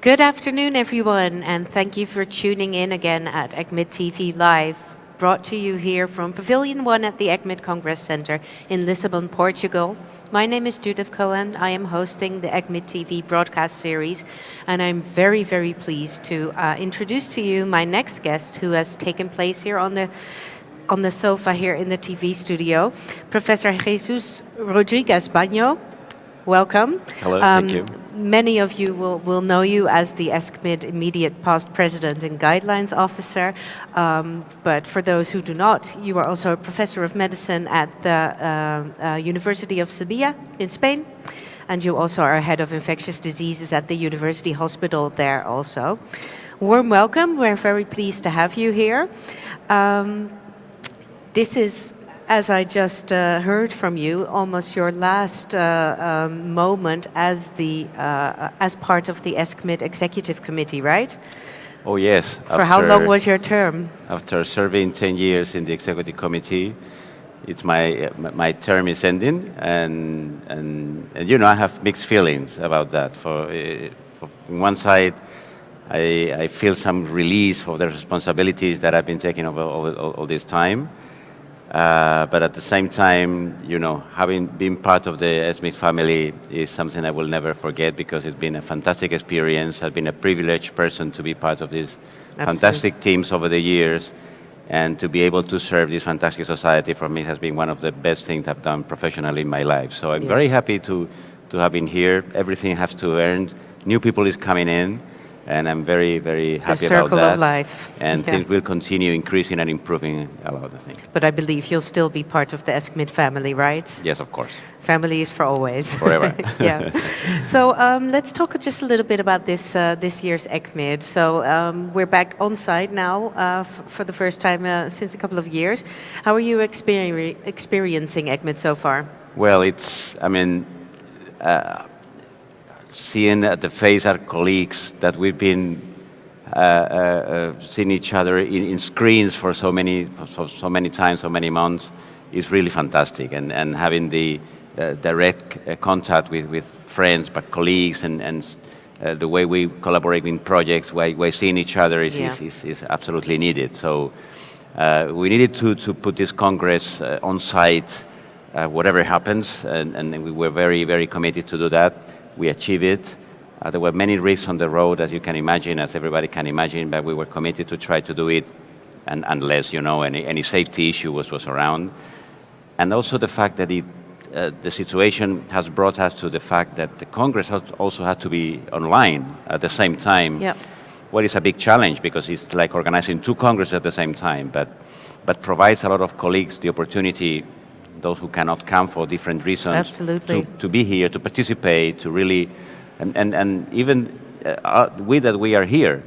Good afternoon, everyone, and thank you for tuning in again at ECCMID TV Live, brought to you here from Pavilion 1 at the ECCMID Congress Center in Lisbon, Portugal. My name is Judith Cohen. I am hosting the ECCMID TV broadcast series, and I'm very, very pleased to introduce to you my next guest, who has taken place here on the sofa here in the TV studio, Professor Jesús Rodríguez-Baño. Welcome. Hello, thank you. Many of you will know you as the ESCMID immediate past president and guidelines officer, but for those who do not, you are also a professor of medicine at the University of Sevilla in Spain, and you also are head of infectious diseases at the University Hospital there also. Warm welcome, we're very pleased to have you here. This is, as I just heard from you, almost your last moment as part of the ESCMID Executive Committee, right? Oh yes. For how long was your term? After serving 10 years in the Executive Committee, it's my term is ending, and you know, I have mixed feelings about that. For on one side, I feel some release for the responsibilities that I've been taking over all this time. But at the same time, you know, having been part of the ESCMID family is something I will never forget, because it's been a fantastic experience. I've been a privileged person to be part of these fantastic teams over the years, and to be able to serve this fantastic society for me has been one of the best things I've done professionally in my life. So I'm very happy to have been here. Everything has to earn. New people is coming in. And I'm very, very happy about that. The circle of life. And things will continue increasing and improving a lot, I think. But I believe you'll still be part of the ESCMID family, right? Yes, of course. Family is for always. Forever. Yeah. So let's talk just a little bit about this year's ESCMID. So we're back on site now for the first time since a couple of years. How are you experiencing ESCMID so far? Well, seeing the face our colleagues that we've been seeing each other in screens for so many times, so many months, is really fantastic. And having the direct contact with friends, but colleagues, and the way we collaborate in projects, by seeing each other is absolutely needed. So we needed to put this Congress on site, whatever happens, and we were very, very committed to do that. We achieved it. There were many risks on the road, as you can imagine, as everybody can imagine, but we were committed to try to do it, and unless, you know, any safety issue was around. And also the fact that the situation has brought us to the fact that the Congress also had to be online at the same time. Yep. Well, it's a big challenge, because it's like organizing two Congresses at the same time, but provides a lot of colleagues the opportunity, those who cannot come for different reasons, to be here, to participate, to really, and even we are here,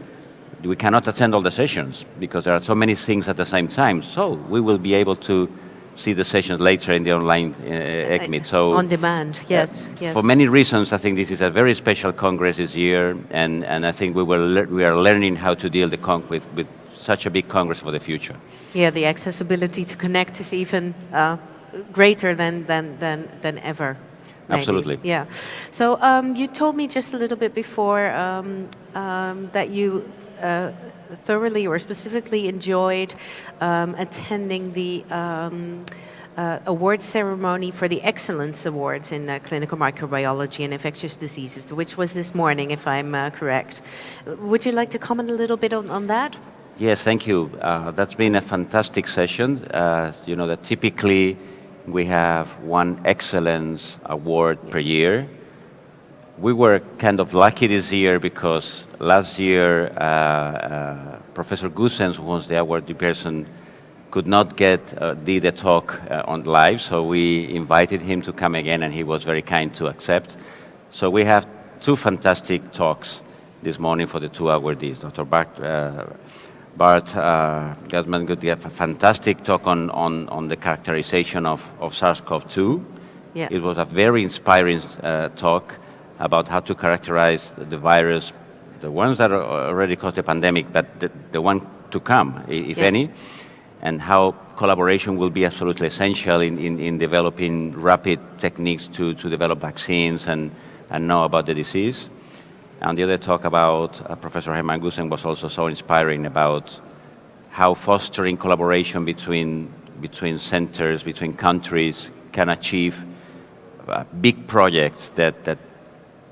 we cannot attend all the sessions because there are so many things at the same time. So we will be able to see the sessions later in the online ECCMID. So on demand, yes. For many reasons, I think this is a very special Congress this year, and I think we are learning how to deal with such a big Congress for the future. Yeah, the accessibility to connect is even greater than ever. Maybe. Absolutely. Yeah. So you told me just a little bit before that you thoroughly or specifically enjoyed attending the award ceremony for the Excellence Awards in Clinical Microbiology and Infectious Diseases, which was this morning, if I'm correct. Would you like to comment a little bit on that? Yes, thank you. That's been a fantastic session. You know that typically we have one excellence award per year. We were kind of lucky this year because last year Professor Goossens, who was the awardee person, could not did a talk on live, so we invited him to come again, and he was very kind to accept. So we have two fantastic talks this morning for the two awardees. Dr. Bart Gutman could give a fantastic talk on the characterization of SARS-CoV-2. Yeah. It was a very inspiring talk about how to characterize the virus, the ones that are already caused the pandemic, but the one to come, if any, and how collaboration will be absolutely essential in developing rapid techniques to develop vaccines and know about the disease. And the other talk about Professor Hermann Gusen was also so inspiring about how fostering collaboration between centers, between countries, can achieve big projects that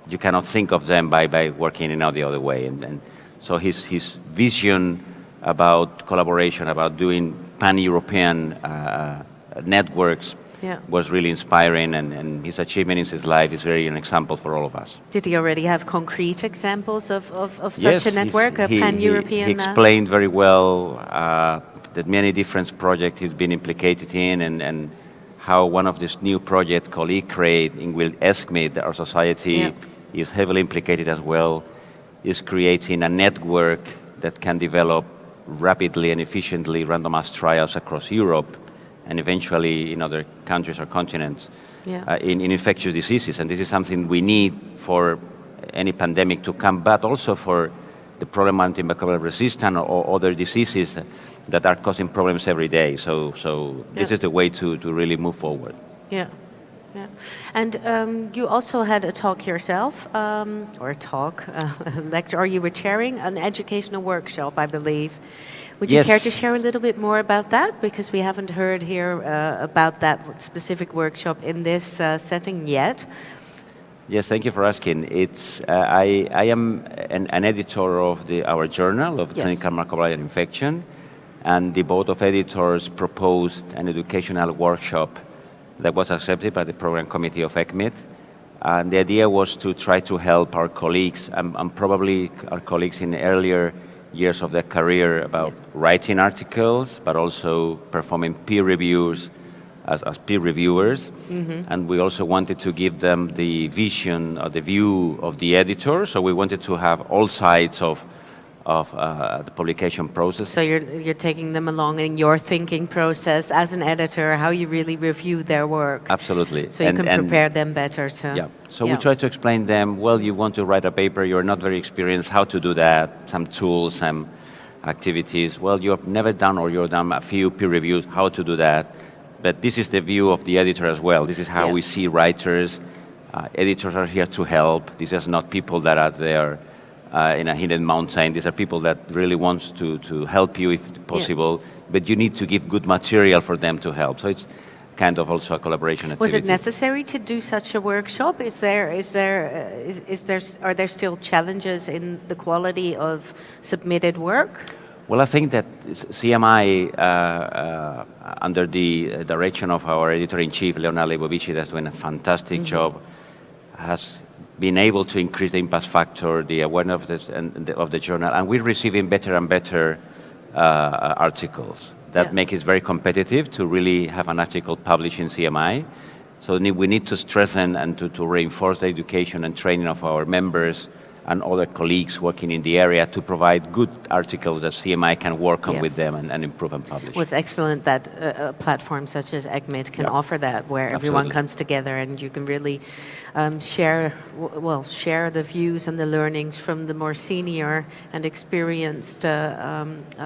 you cannot think of them by working in the other way. And so his vision about collaboration, about doing pan-European networks, was really inspiring, and his achievement in his life is really an example for all of us. Did he already have concrete examples of such a network, a pan-European? He explained very well that many different projects he's been implicated in, and how one of these new projects called ECCMID, in which ESCMID, our society, is heavily implicated as well, is creating a network that can develop rapidly and efficiently randomized trials across Europe and eventually in other countries or continents in infectious diseases. And this is something we need for any pandemic to come, but also for the problem of antimicrobial resistance or other diseases that are causing problems every day. So this is the way to really move forward. Yeah. Yeah. And you also had a talk yourself, or a talk, a lecture, or you were chairing an educational workshop, I believe. Would you care to share a little bit more about that? Because we haven't heard here about that specific workshop in this setting yet. Yes, thank you for asking. It's I am an editor of our journal of clinical microbial infection, and the board of editors proposed an educational workshop that was accepted by the program committee of ECCMID. And the idea was to try to help our colleagues, and probably our colleagues in earlier years of their career, about writing articles, but also performing peer reviews as peer reviewers. And we also wanted to give them the vision or the view of the editor. So we wanted to have all sides of the publication process. So you're taking them along in your thinking process as an editor, how you really review their work. Absolutely. So you can prepare them better to... Yeah. So we try to explain them, well, you want to write a paper, you're not very experienced, how to do that, some tools, some activities. Well, you've never done or you've done a few peer reviews, how to do that. But this is the view of the editor as well. This is how we see writers. Editors are here to help. These are not people that are there in a hidden mountain. These are people that really want to help you if possible, but you need to give good material for them to help. So it's kind of also a collaboration activity. Was it necessary to do such a workshop? Are there still challenges in the quality of submitted work? Well, I think that CMI, under the direction of our editor-in-chief, Leonard Leibovici, that's doing a fantastic job, has been able to increase the impact factor, the awareness of the journal, and we're receiving better and better articles that make it very competitive to really have an article published in CMI. So we need to strengthen and to reinforce the education and training of our members and other colleagues working in the area to provide good articles that CMI can work on with them and improve and publish. Well, it's excellent that a platform such as ECCMID can offer that, where everyone comes together and you can really share the views and the learnings from the more senior and experienced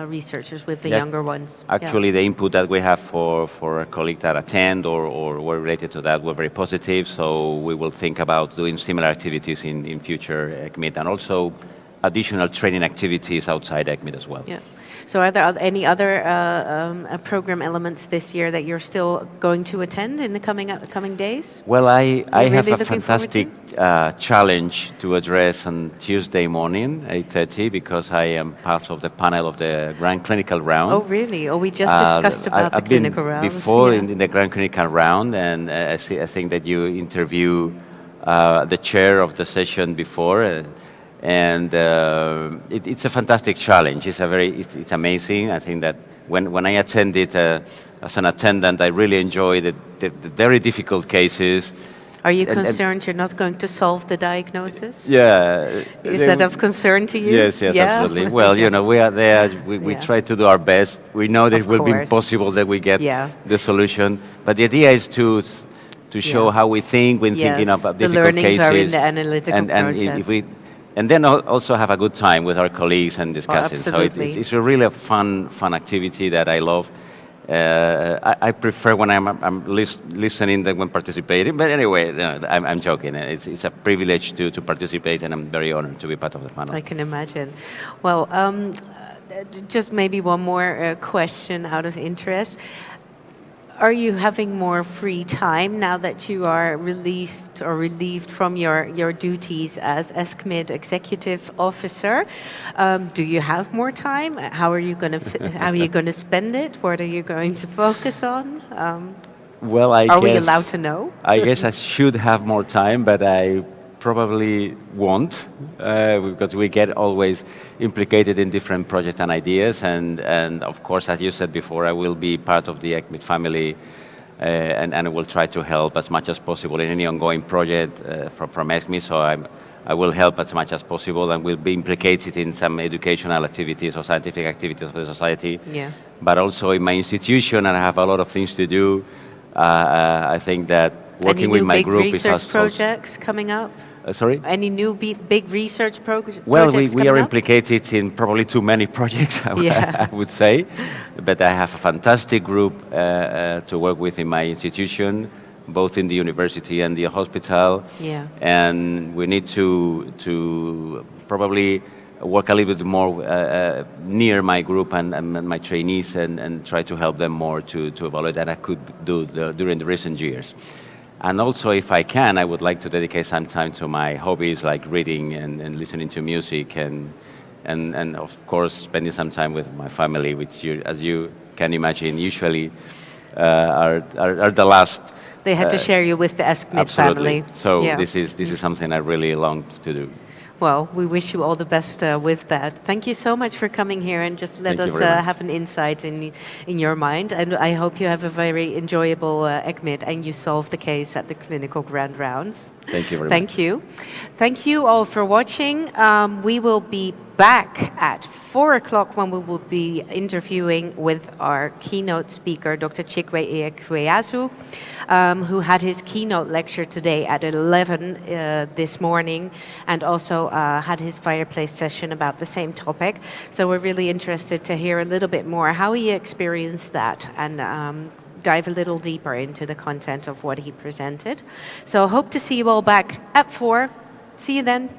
researchers with the younger ones. Actually, the input that we have for a colleague that attend or were related to that were very positive, so we will think about doing similar activities in future ECCMID, and also additional training activities outside ECCMID as well. Yeah. So are there any other program elements this year that you're still going to attend in the coming days? Well, I have a fantastic challenge to address on Tuesday morning, 8:30, because I am part of the panel of the Grand Clinical Round. Oh, really? Oh, we just discussed about the clinical round. Before in the Grand Clinical Round, and I think that you interview the chair of the session before. And it's a fantastic challenge. It's amazing. I think that when I attended as an attendant, I really enjoyed the very difficult cases. Are you concerned you're not going to solve the diagnosis? Yeah. Is that of concern to you? Yes, absolutely. Well, we are there. We try to do our best. We know that it will be impossible that we get the solution. But the idea is to show how we think when thinking about difficult cases. The learnings are in the analytical process. And then also have a good time with our colleagues and discussing. So it's really a fun activity that I love. I prefer when I'm listening than when participating. But anyway, no, I'm joking. It's a privilege to participate, and I'm very honored to be part of the panel. I can imagine. Well, just maybe one more question out of interest. Are you having more free time now that you are released or relieved from your duties as ESCCMID Executive Officer? Do you have more time? How are you going to spend it? What are you going to focus on? Well, are we allowed to know? I guess I should have more time, but I probably won't, because we get always implicated in different projects and ideas, and of course, as you said before, I will be part of the ECCMID family, and I will try to help as much as possible in any ongoing project from ESCCMID, so I will help as much as possible and will be implicated in some educational activities or scientific activities of the society, but also in my institution, and I have a lot of things to do. I think that working with my group is also... Any new big research projects coming up? Sorry? Any new big research projects? Well, we are implicated in probably too many projects, I would say. But I have a fantastic group to work with in my institution, both in the university and the hospital. Yeah. And we need to probably work a little bit more near my group and my trainees and try to help them more to evaluate that I could do during the recent years. And also, if I can, I would like to dedicate some time to my hobbies like reading and listening to music and of course spending some time with my family, which as you can imagine, usually are the last. They had to share you with the ESCCMID family. So this is something I really long to do. Well, we wish you all the best with that. Thank you so much for coming here and just let us have an insight in your mind. And I hope you have a very enjoyable ECCMID and you solve the case at the clinical grand rounds. Thank you very much. Thank you. Thank you all for watching. We will be back at 4 o'clock when we will be interviewing with our keynote speaker, Dr. Chikwe Eekweazu, who had his keynote lecture today at 11 this morning, and also had his fireplace session about the same topic. So we're really interested to hear a little bit more how he experienced that and dive a little deeper into the content of what he presented. So I hope to see you all back at 4. See you then.